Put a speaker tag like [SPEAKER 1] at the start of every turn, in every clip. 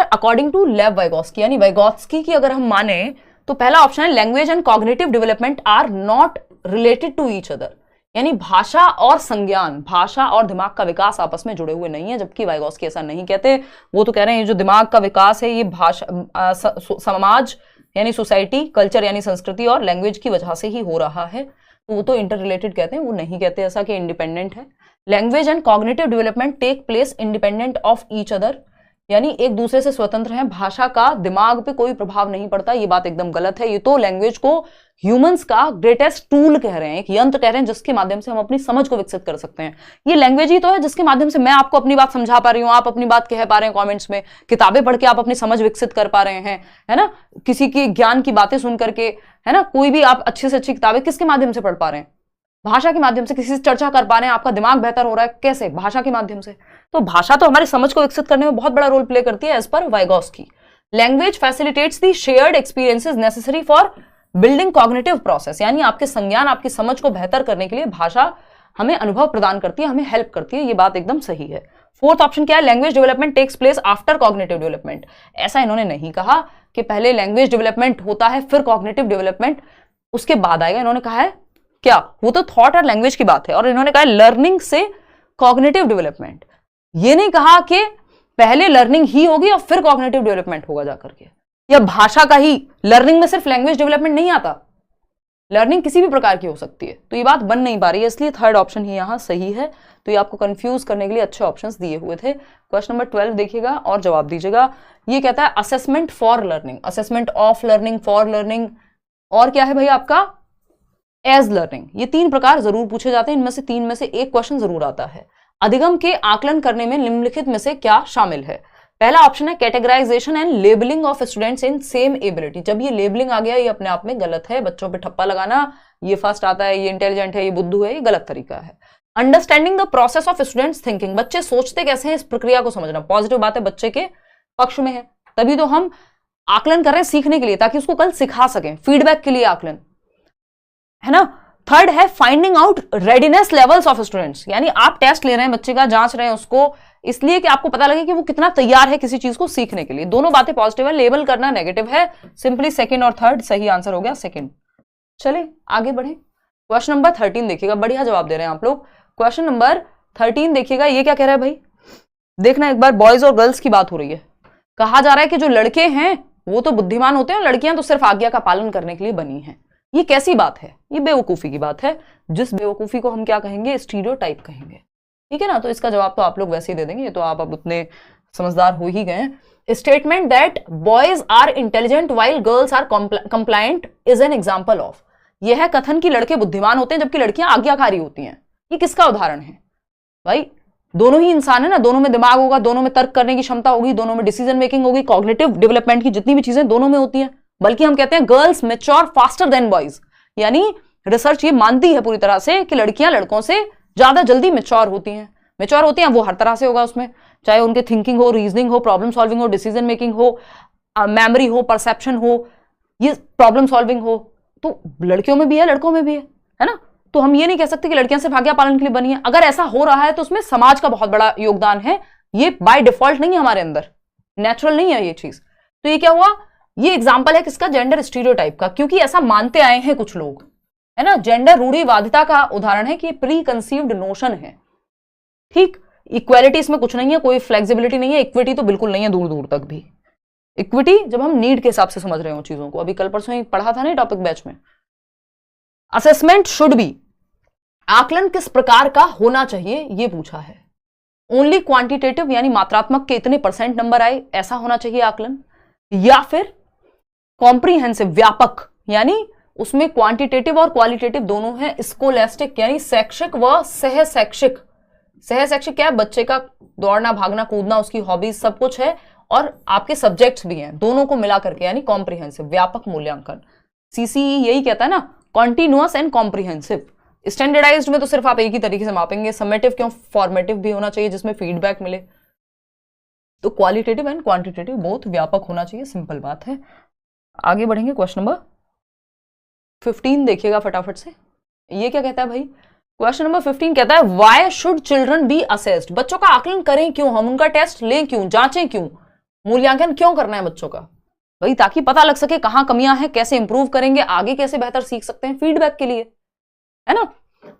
[SPEAKER 1] According to Lev Vygotsky, यानी Vygotsky की अगर हम माने तो पहला ऑप्शन है language and cognitive development are not related to each other, यानी भाषा और संज्ञान, भाषा और दिमाग का विकास आपस में जुड़े हुए नहीं है, जबकि वाइगोत्स्की ऐसा नहीं कहते। वो तो कह रहे हैं ये जो दिमाग का विकास है ये भाषा समाज यानी सोसाइटी, कल्चर यानी संस्कृति और लैंग्वेज की वजह से ही हो रहा है, तो वो तो इंटर रिलेटेड कहते हैं, वो नहीं कहते ऐसा कि इंडिपेंडेंट है। Language and cognitive development take place independent of each other, यानी एक दूसरे से स्वतंत्र हैं, भाषा का दिमाग पे कोई प्रभाव नहीं पड़ता, ये बात एकदम गलत है। ये तो लैंग्वेज को ह्यूमंस का ग्रेटेस्ट टूल कह रहे हैं, एक यंत्र कह रहे हैं जिसके माध्यम से हम अपनी समझ को विकसित कर सकते हैं। ये लैंग्वेज ही तो है जिसके माध्यम से मैं आपको अपनी बात समझा पा रही हूँ, आप अपनी बात कह पा रहे हैं कमेंट्स में, किताबें पढ़ के आप अपनी समझ विकसित कर पा रहे हैं, है ना, किसी की ज्ञान की बातें सुन करके, है ना, कोई भी आप अच्छी से अच्छी किताबें किसके माध्यम से पढ़ पा रहे हैं, भाषा के माध्यम से, किसी से चर्चा कर पा रहे हैं, आपका दिमाग बेहतर हो रहा है, कैसे, भाषा के माध्यम से। तो भाषा तो हमारी समझ को विकसित करने में बहुत बड़ा रोल प्ले करती है as per Vygotsky. Language facilitates the shared experiences necessary for building cognitive process, यानी आपके संज्ञान, आपकी समझ को बेहतर करने के लिए भाषा हमें अनुभव प्रदान करती है, हमें हेल्प करती है, ये बात एकदम सही है। फोर्थ ऑप्शन क्या है, language development takes place after cognitive development. ऐसा इन्होंने नहीं कहा कि पहले लैंग्वेज डेवलपमेंट होता है फिर कॉग्निटिव डेवलपमेंट उसके बाद आएगा, इन्होंने कहा है क्या, वो तो थॉट और लैंग्वेज की बात है, और इन्होंने कहा लर्निंग से कॉग्निटिव डेवलपमेंट। ये नहीं कहा कि पहले लर्निंग ही होगी और फिर कॉग्निटिव डेवलपमेंट होगा जाकर के, या भाषा का ही, लर्निंग में सिर्फ लैंग्वेज डेवलपमेंट नहीं आता, लर्निंग किसी भी प्रकार की हो सकती है, तो ये बात बन नहीं पा रही है, इसलिए थर्ड ऑप्शन ही यहां सही है। तो ये आपको कंफ्यूज करने के लिए अच्छे ऑप्शंस दिए हुए थे। क्वेश्चन नंबर 12 देखिएगा और जवाब दीजिएगा। ये कहता है assessment for learning, assessment of learning, for learning, और क्या है भाई आपका एज लर्निंग। ये तीन प्रकार जरूर पूछे जाते हैं, इनमें से तीन में से एक क्वेश्चन जरूर आता है। अधिगम के आकलन करने में निम्नलिखित में से क्या शामिल है। पहला ऑप्शन है categorisation and labelling of students in same ability. जब ये लेबलिंग आ गया ये अपने आप में गलत है, बच्चों पे ठप्पा लगाना, ये फास्ट आता है, ये इंटेलिजेंट है, ये बुद्धू है, ये गलत तरीका है। Understanding the process of students thinking, बच्चे सोचते कैसे हैं इस प्रक्रिया को समझना, पॉजिटिव बात है, बच्चे के पक्ष में है, तभी तो हम आकलन कर रहे हैं सीखने के लिए, ताकि उसको कल सिखा सकें, फीडबैक के लिए आकलन, है ना। थर्ड है finding out readiness levels of students, यानी आप टेस्ट ले रहे हैं बच्चे का, जांच रहे हैं उसको, इसलिए कि आपको पता लगे कि वो कितना तैयार है किसी चीज को सीखने के लिए। दोनों बातें पॉजिटिव है, लेबल करना नेगेटिव है, सिंपली सेकंड और थर्ड सही आंसर हो गया सेकंड। चले आगे बढ़े। क्वेश्चन नंबर 13 देखिएगा, बढ़िया जवाब दे रहे हैं आप लोग। क्वेश्चन नंबर 13 देखिएगा, ये क्या कह रहा है भाई, देखना एक बार, बॉयज और गर्ल्स की बात हो रही है। कहा जा रहा है कि जो लड़के हैं वो तो बुद्धिमान होते हैं, लड़कियां तो सिर्फ आज्ञा का पालन करने के लिए बनी हैं। ये कैसी बात है, ये बेवकूफी की बात है, जिस बेवकूफी को हम क्या कहेंगे, स्टीरियोटाइप कहेंगे, ठीक है ना। तो इसका जवाब तो आप लोग वैसे ही दे देंगे, ये तो आप अब उतने समझदार हो ही गए। Statement that boys are intelligent while girls are compliant is an example of, यह है कथन कि लड़के बुद्धिमान होते हैं जबकि लड़कियां आज्ञाकारी होती हैं। ये किसका उदाहरण है भाई, दोनों ही इंसान है ना, दोनों में दिमाग होगा, दोनों में तर्क करने की क्षमता होगी, दोनों में डिसीजन मेकिंग होगी, कॉग्निटिव डेवलपमेंट की जितनी भी चीजें दोनों में होती हैं। बल्कि हम कहते हैं girls mature faster than boys, यानी रिसर्च ये मानती है पूरी तरह से कि लड़कियां लड़कों से ज्यादा जल्दी मैच्योर होती हैं। मैच्योर होती हैं वो हर तरह से होगा उसमें, चाहे उनके थिंकिंग हो, रीजनिंग हो, प्रॉब्लम सॉल्विंग हो, डिसीजन मेकिंग हो, मेमोरी हो, परसेप्शन हो, ये प्रॉब्लम सॉल्विंग हो, तो लड़कियों में भी है लड़कों में भी है ना। तो हम ये नहीं कह सकते कि लड़कियां सिर्फ आज्ञा पालन के लिए बनी है। अगर ऐसा हो रहा है तो उसमें समाज का बहुत बड़ा योगदान है, ये बाय डिफॉल्ट नहीं है हमारे अंदर, नेचुरल नहीं है ये चीज। तो ये क्या हुआ, ये एग्जाम्पल है किसका, जेंडर स्टीरियोटाइप का, क्योंकि ऐसा मानते आए हैं कुछ लोग, है ना। जेंडर रूढ़िवादिता का उदाहरण है कि प्री कंसीव्ड नोशन है, ठीक। इक्वालिटी इसमें कुछ नहीं है, कोई फ्लेक्सिबिलिटी नहीं है, इक्विटी तो बिल्कुल नहीं है दूर दूर तक भी। इक्विटी जब हम नीड के हिसाब से समझ रहे हो चीजों को, अभी कल परसों ही पढ़ा था ना टॉपिक बैच में। असेसमेंट शुड बी, आकलन किस प्रकार का होना चाहिए ये पूछा है। ओनली क्वांटिटेटिव यानी मात्रात्मक के इतने परसेंट नंबर आए ऐसा होना चाहिए आकलन, या फिर कॉम्प्रीहेंसिव व्यापक, यानी उसमें क्वांटिटेटिव और क्वालिटेटिव दोनों हैं, स्कोलेस्टिक यानी शैक्षिक व सह शैक्षिक। सह शैक्षिक क्या है, बच्चे का दौड़ना भागना कूदना, उसकी हॉबीज सब कुछ है, और आपके सब्जेक्ट्स भी हैं, दोनों को मिला करके यानी कॉम्प्रीहेंसिव व्यापक मूल्यांकन। सीसीई यही कहता है ना, कॉन्टिन्यूअस एंड कॉम्प्रीहेंसिव। स्टैंडर्डाइज्ड में तो सिर्फ आप एक ही तरीके से मापेंगे, समेटिव क्यों, फॉर्मेटिव भी होना चाहिए जिसमें फीडबैक मिले। तो क्वालिटेटिव एंड क्वांटिटेटिव बोथ व्यापक होना चाहिए, सिंपल बात है। आगे बढ़ेंगे, क्वेश्चन नंबर 15 देखिएगा फटाफट से। ये क्या कहता है भाई, क्वेश्चन नंबर 15 कहता है why should children B assessed, बच्चों का आकलन करें क्यों, हम उनका टेस्ट लें क्यों, जांचें क्यों। मूल्यांकन क्यों करना है बच्चों का? भाई ताकि पता लग सके कहां कमियां हैं, कैसे इंप्रूव करेंगे, आगे कैसे बेहतर सीख सकते हैं, फीडबैक के लिए, है ना।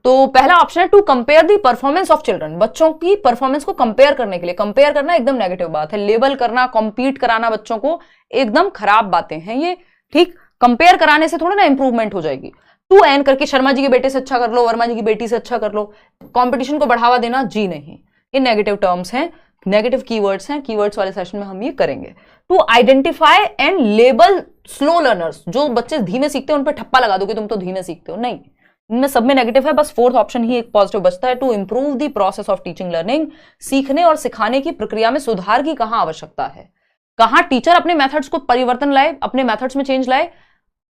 [SPEAKER 1] तो पहला ऑप्शन है to compare the performance of children, बच्चों की परफॉर्मेंस को कंपेयर करने के लिए। कंपेयर करना एकदम नेगेटिव बात है, लेबल करना, कॉम्पीट कराना बच्चों को एकदम खराब बातें हैं ये, ठीक। कंपेयर कराने से थोड़ा ना इंप्रूवमेंट हो जाएगी। टू एन करके शर्मा जी के बेटे से अच्छा कर लो, वर्मा जी की बेटी से अच्छा कर लो, कंपटीशन को बढ़ावा देना, जी नहीं, ये नेगेटिव टर्म्स हैं, नेगेटिव कीवर्ड्स हैं। कीवर्ड्स वाले सेशन में हम ये करेंगे। To identify and label slow learners, जो बच्चे धीमे सीखते हैं उन पर ठप्पा लगा दो कि तुम तो धीमे सीखते हो, नहीं, इनमें सब में नेगेटिव है, बस फोर्थ ऑप्शन ही एक पॉजिटिव बचता है। To improve the process of teaching learning, सीखने और सिखाने की प्रक्रिया में सुधार की कहां आवश्यकता है, कहां टीचर अपने मेथड्स को परिवर्तन लाए, अपने मेथड्स में चेंज लाए,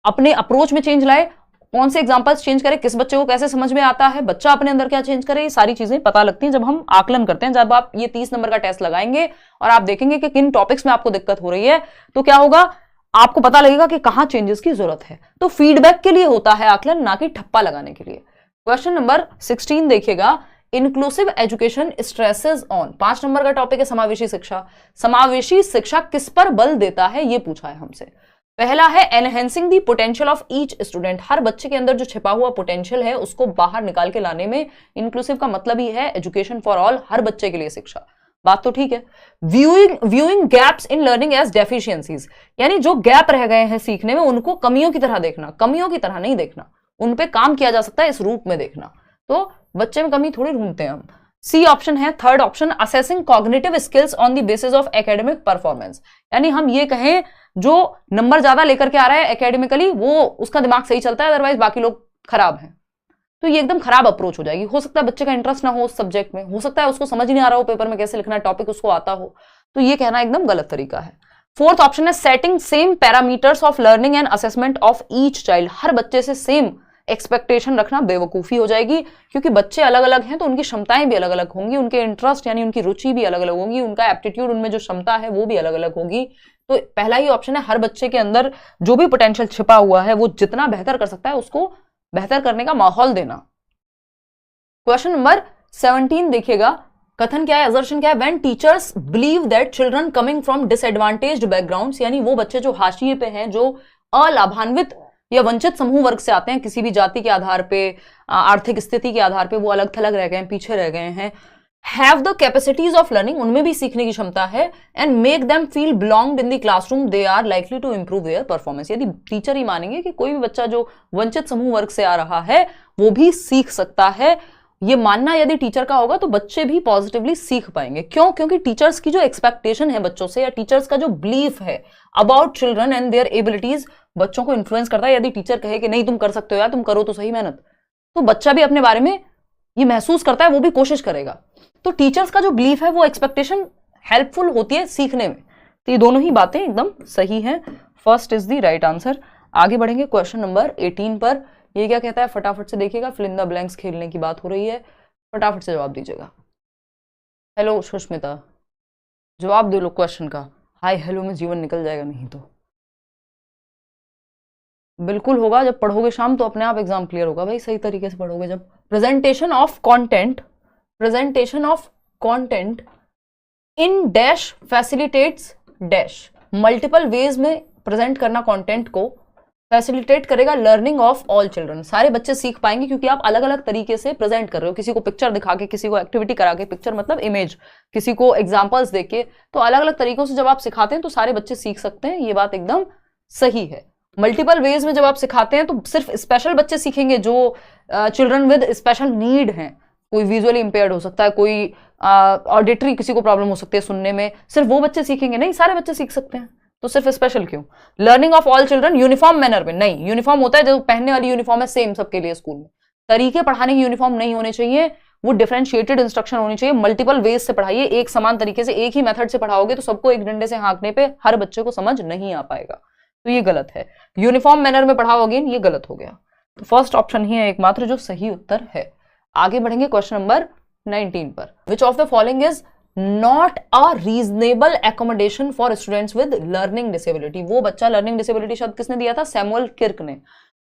[SPEAKER 1] अपने अप्रोच में चेंज लाए, कौन से एग्जांपल्स चेंज करे, किस बच्चे को कैसे समझ में आता है, बच्चा अपने अंदर क्या चेंज करे, ये सारी चीजें पता लगती हैं जब हम आकलन करते हैं। जब आप ये 30 नंबर का टेस्ट लगाएंगे और आप देखेंगे कि किन टॉपिक्स में आपको दिक्कत हो रही है, तो क्या होगा, आपको पता लगेगा कि कहां चेंजेस की जरूरत है। तो फीडबैक के लिए होता है आकलन, ना कि ठप्पा लगाने के लिए। क्वेश्चन नंबर 16 देखिएगा, inclusive education stresses on, 5 number का टॉपिक है समावेशी शिक्षा। समावेशी शिक्षा किस पर बल देता है, ये पूछा है हमसे। पहला है enhancing the potential of each student, हर बच्चे के अंदर जो छिपा हुआ पोटेंशियल है उसको बाहर निकाल के लाने में। इंक्लूसिव का मतलब ही है एजुकेशन फॉर ऑल, हर बच्चे के लिए शिक्षा, बात तो ठीक है। Viewing gaps in learning as deficiencies, यानी जो गैप रह गए हैं सीखने में उनको कमियों की तरह देखना, कमियों की तरह नहीं देखना, उन पे काम किया जा सकता है इस रूप में देखना। तो बच्चे में कमी थोड़ी ढूंढते हैं हम। सी ऑप्शन है third option, assessing cognitive skills on the basis of academic performance, यानी हम ये कहें जो नंबर ज्यादा लेकर के आ रहा है एकेडमिकली वो उसका दिमाग सही चलता है, अदरवाइज बाकी लोग खराब हैं, तो ये एकदम खराब अप्रोच हो जाएगी। हो सकता है बच्चे का इंटरेस्ट ना हो उस सब्जेक्ट में, हो सकता है उसको समझ नहीं आ रहा हो पेपर में कैसे लिखना है, टॉपिक उसको आता हो, तो ये कहना एकदम गलत तरीका है। फोर्थ ऑप्शन है setting same parameters of learning and assessment of each child, हर बच्चे से सेम एक्सपेक्टेशन रखना बेवकूफी हो जाएगी, क्योंकि बच्चे अलग अलग हैं तो उनकी क्षमताएं भी अलग अलग होंगी, उनके इंटरेस्ट यानी उनकी रुचि भी अलग अलग होगी, उनका एप्टीट्यूड, उनमें जो क्षमता है वो भी अलग अलग होगी। तो पहला ही ऑप्शन है हर बच्चे के अंदर जो भी पोटेंशियल छिपा हुआ है वो जितना बेहतर कर सकता है उसको बेहतर करने का माहौल देना। क्वेश्चन नंबर 17 देखिएगा, कथन क्या है, असर्शन क्या है, when teachers believe that children coming from disadvantaged backgrounds, यानी वो बच्चे जो हाशिए पे हैं, जो अलाभान्वित या वंचित समूह वर्ग से आते हैं, किसी भी जाति के आधार पे, आर्थिक स्थिति के आधार पे वो अलग थलग रह गए हैं, पीछे रह गए हैं, have the capacities of learning, उनमें भी सीखने की क्षमता है, and make them feel belonged in the classroom, they are likely to improve their performance. यदि टीचर ही मानेंगे कि कोई भी बच्चा जो वंचित समूह वर्ग से आ रहा है वो भी सीख सकता है, ये मानना यदि टीचर का होगा तो बच्चे भी पॉजिटिवली सीख पाएंगे। क्यों? क्योंकि टीचर्स की जो एक्सपेक्टेशन है बच्चों से, या टीचर्स का जो बिलीफ है about children and there abilities, बच्चों को इन्फ्लुएंस करता है। यदि टीचर कहे कि नहीं तुम कर सकते हो यार, तुम करो तो सही मेहनत, तो बच्चा भी अपने बारे में ये महसूस करता है, वो भी कोशिश करेगा। तो टीचर्स का जो बिलीफ है वो एक्सपेक्टेशन हेल्पफुल होती है सीखने में। तो ये दोनों ही बातें एकदम सही हैं, first is the right answer. आगे बढ़ेंगे क्वेश्चन नंबर 18 पर। ये क्या कहता है, फटाफट से देखिएगा, फिल इन द ब्लैंक्स खेलने की बात हो रही है, फटाफट से जवाब दीजिएगा। हेलो सुष्मिता, जवाब दे लो क्वेश्चन का। हाय हेलो में जीवन निकल जाएगा, नहीं तो बिल्कुल होगा। जब पढ़ोगे शाम तो अपने आप एग्जाम क्लियर होगा भाई, सही तरीके से पढ़ोगे जब। Presentation of content in dash facilitates dash, multiple ways में प्रेजेंट करना कंटेंट को फैसिलिटेट करेगा लर्निंग ऑफ ऑल चिल्ड्रन, सारे बच्चे सीख पाएंगे क्योंकि आप अलग अलग तरीके से प्रेजेंट कर रहे हो, किसी को पिक्चर दिखा के, किसी को एक्टिविटी करा के, पिक्चर मतलब इमेज, किसी को एग्जांपल्स देके, तो अलग अलग तरीकों से जब आप सिखाते हैं तो सारे बच्चे सीख सकते हैं, ये बात एकदम सही है। मल्टीपल वेज में जब आप सिखाते हैं तो सिर्फ स्पेशल बच्चे सीखेंगे, जो चिल्ड्रन विद स्पेशल नीड हैं, कोई विजुअली इंपेयर्ड हो सकता है, कोई ऑडिटरी किसी को प्रॉब्लम हो सकती है सुनने में, सिर्फ वो बच्चे सीखेंगे, नहीं सारे बच्चे सीख सकते हैं, तो सिर्फ स्पेशल क्यों? Learning of all children uniform manner में, नहीं यूनिफॉर्म होता है जो पहनने वाली यूनिफॉर्म है सेम सबके लिए स्कूल में, तरीके पढ़ाने की यूनिफॉर्म नहीं होने चाहिए, वो डिफरेंशिएटेड इंस्ट्रक्शन होनी चाहिए, मल्टीपल वेज से पढ़ाइए, एक समान तरीके से एक ही मेथड से पढ़ाओगे तो सबको एक डंडे से हाँकने पे हर बच्चे को समझ नहीं आ पाएगा, तो ये गलत है। यूनिफॉर्म मैनर में पढ़ाओ अगेन, ये गलत हो गया। तो फर्स्ट ऑप्शन ही है एकमात्र जो सही उत्तर है। आगे बढ़ेंगे क्वेश्चन नंबर 19 पर। Which of the following is not a reasonable accommodation for students with learning disability? वो बच्चा, लर्निंग डिसेबिलिटी शब्द किसने दिया था? सैमुअल किर्क ने।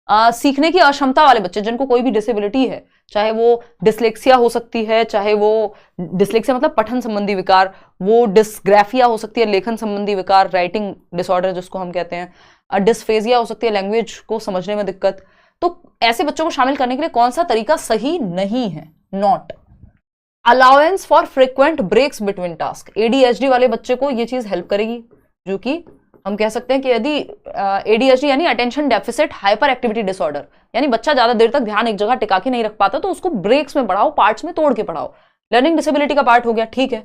[SPEAKER 1] सीखने की अक्षमता वाले बच्चे जिनको कोई भी डिसेबिलिटी है, चाहे वो डिसलेक्सिया हो सकती है, चाहे वो डिसलेक्सिया मतलब पठन संबंधी विकार, वो डिस्ग्राफिया हो सकती है, लेखन संबंधी विकार, राइटिंग डिसऑर्डर जिसको हम कहते हैं, डिस्फेजिया हो सकती है, लैंग्वेज को समझने में दिक्कत। तो ऐसे बच्चों को शामिल करने के लिए कौन सा तरीका सही नहीं है? Not. Allowance for frequent breaks between task, ADHD वाले बच्चे को ये चीज हेल्प करेगी, जो कि हम कह सकते हैं कि यदि एडीएचडी यानी attention deficit hyper activity disorder, यानी बच्चा ज्यादा देर तक ध्यान एक जगह टिका के नहीं रख पाता, तो उसको ब्रेक्स में पढ़ाओ, पार्ट्स में तोड़ के पढ़ाओ। लर्निंग डिसेबिलिटी का पार्ट हो गया, ठीक है।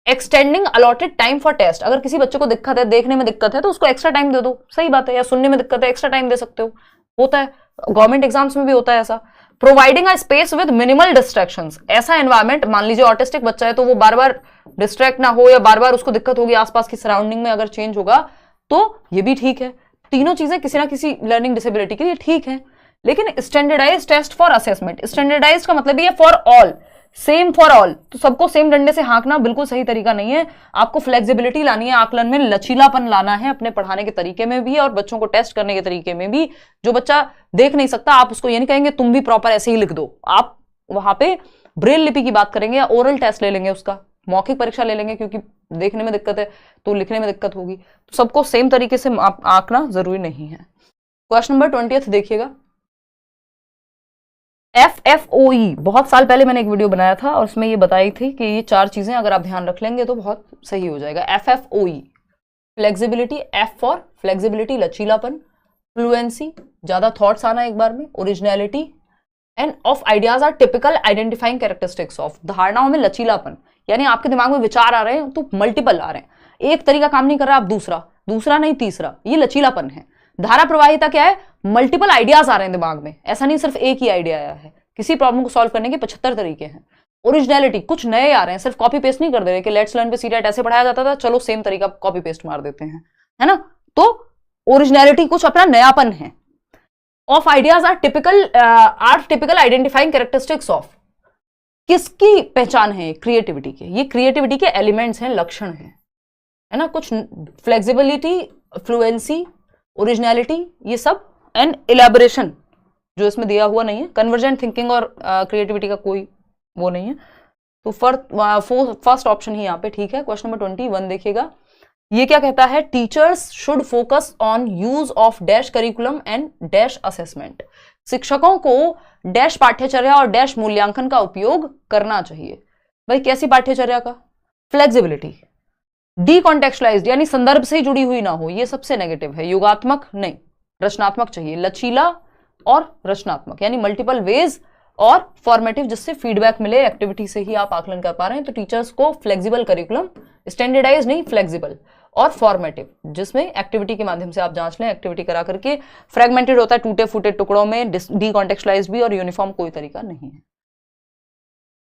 [SPEAKER 1] Extending allotted time for test, अगर किसी बच्चे को दिक्कत है, देखने में दिक्कत है, तो उसको एक्स्ट्रा टाइम दे दो, सही बात है। या सुनने में दिक्कत है, एक्स्ट्रा टाइम दे सकते हो, होता है, गवर्नमेंट एग्जाम्स में भी होता है ऐसा। Providing a space with minimal distractions, ऐसा एनवायरमेंट, मान लीजिए ऑटिस्टिक बच्चा है तो वो बार बार डिस्ट्रैक्ट ना हो, या बार बार उसको दिक्कत होगी आसपास की सराउंडिंग में अगर चेंज होगा, तो ये भी ठीक है। तीनों चीजें किसी ना किसी लर्निंग डिसेबिलिटी के लिए ठीक है। लेकिन standardise test for assessment, standardise का मतलब ये for all, same for all, तो सबको सेम डंडे से हाँकना बिल्कुल सही तरीका नहीं है। आपको फ्लेक्सिबिलिटी लानी है, आकलन में लचीलापन लाना है, अपने पढ़ाने के तरीके में भी और बच्चों को टेस्ट करने के तरीके में भी। जो बच्चा देख नहीं सकता, आप उसको ये नहीं कहेंगे तुम भी प्रॉपर ऐसे ही लिख दो, आप वहां पे ब्रेल लिपि की बात करेंगे या ओरल टेस्ट ले लेंगे, उसका मौखिक परीक्षा ले लेंगे, क्योंकि देखने में दिक्कत है तो लिखने में दिक्कत होगी। तो सबको सेम तरीके से आंकना जरूरी नहीं है। क्वेश्चन नंबर 20 देखिएगा। FFOE, बहुत साल पहले मैंने एक वीडियो बनाया था और उसमें ये बताई थी कि ये 4 चीजें अगर आप ध्यान रख लेंगे तो बहुत सही हो जाएगा। FFOE, flexibility, F for flexibility लचीलापन, फ्लुएंसी ज्यादा थॉट्स आना एक बार में, originality and of ideas are typical identifying characteristics of, धारणाओं में लचीलापन, यानी आपके दिमाग में विचार आ रहे हैं तो मल्टीपल आ रहे हैं, एक तरीका काम नहीं कर रहा, आप दूसरा नहीं तीसरा, ये लचीलापन है। धारा प्रवाहिता क्या है? मल्टीपल आइडियाज आ रहे हैं दिमाग में, ऐसा नहीं सिर्फ एक ही आइडिया आया है, किसी प्रॉब्लम को सॉल्व करने के 75 तरीके हैं। ओरिजिनलिटी, कुछ नए आ रहे हैं, सिर्फ कॉपी पेस्ट नहीं कर दे रहे कि लेट्स लर्न पे सीटेट ऐसे पढ़ाया जाता था, चलो सेम तरीका कॉपी पेस्ट मार देते हैं, है ना। तो ओरिजिनलिटी, कुछ अपना नयापन है। Of ideas are typical identifying characteristics of, किसकी पहचान है? क्रिएटिविटी के, ये क्रिएटिविटी के एलिमेंट्स हैं, लक्षण हैं, है ना। कुछ फ्लेक्सिबिलिटी, फ्लुएंसी, ओरिजिनलिटी, ये सब, एंड इलेबोरेशन जो इसमें दिया हुआ नहीं है। कन्वर्जेंट थिंकिंग और क्रिएटिविटी का कोई वो नहीं है, तो फर्स्ट ऑप्शन ही यहाँ पे ठीक है। क्वेश्चन नंबर 21 देखिएगा, ये क्या कहता है? Teachers should focus on use of dash curriculum and dash assessment, शिक्षकों को डैश पाठ्यचर्या और डैश मूल्यांकन का उपयोग करना चाहिए। भाई कैसी पाठ्यचर्या का? फ्लेक्सिबिलिटी, डीकॉन्टेक्चुअलाइज्ड यानी संदर्भ से जुड़ी हुई ना हो, ये सबसे नेगेटिव है। युगात्मक नहीं, रचनात्मक चाहिए, लचीला और रचनात्मक, यानी मल्टीपल वेज और फॉर्मेटिव, जिससे फीडबैक मिले, एक्टिविटी से ही आप आकलन कर पा रहे हैं। तो टीचर्स को फ्लेक्सिबल करिकुलम, स्टैंडर्डाइज नहीं, फ्लेक्सिबल और फॉर्मेटिव, जिसमें एक्टिविटी के माध्यम से आप जांच लें, एक्टिविटी करा करके। फ्रेगमेंटेड होता है, टूटे फूटे टुकड़ों में, डीकॉन्टेक्चुअलाइज्ड भी, और यूनिफॉर्म कोई तरीका नहीं है।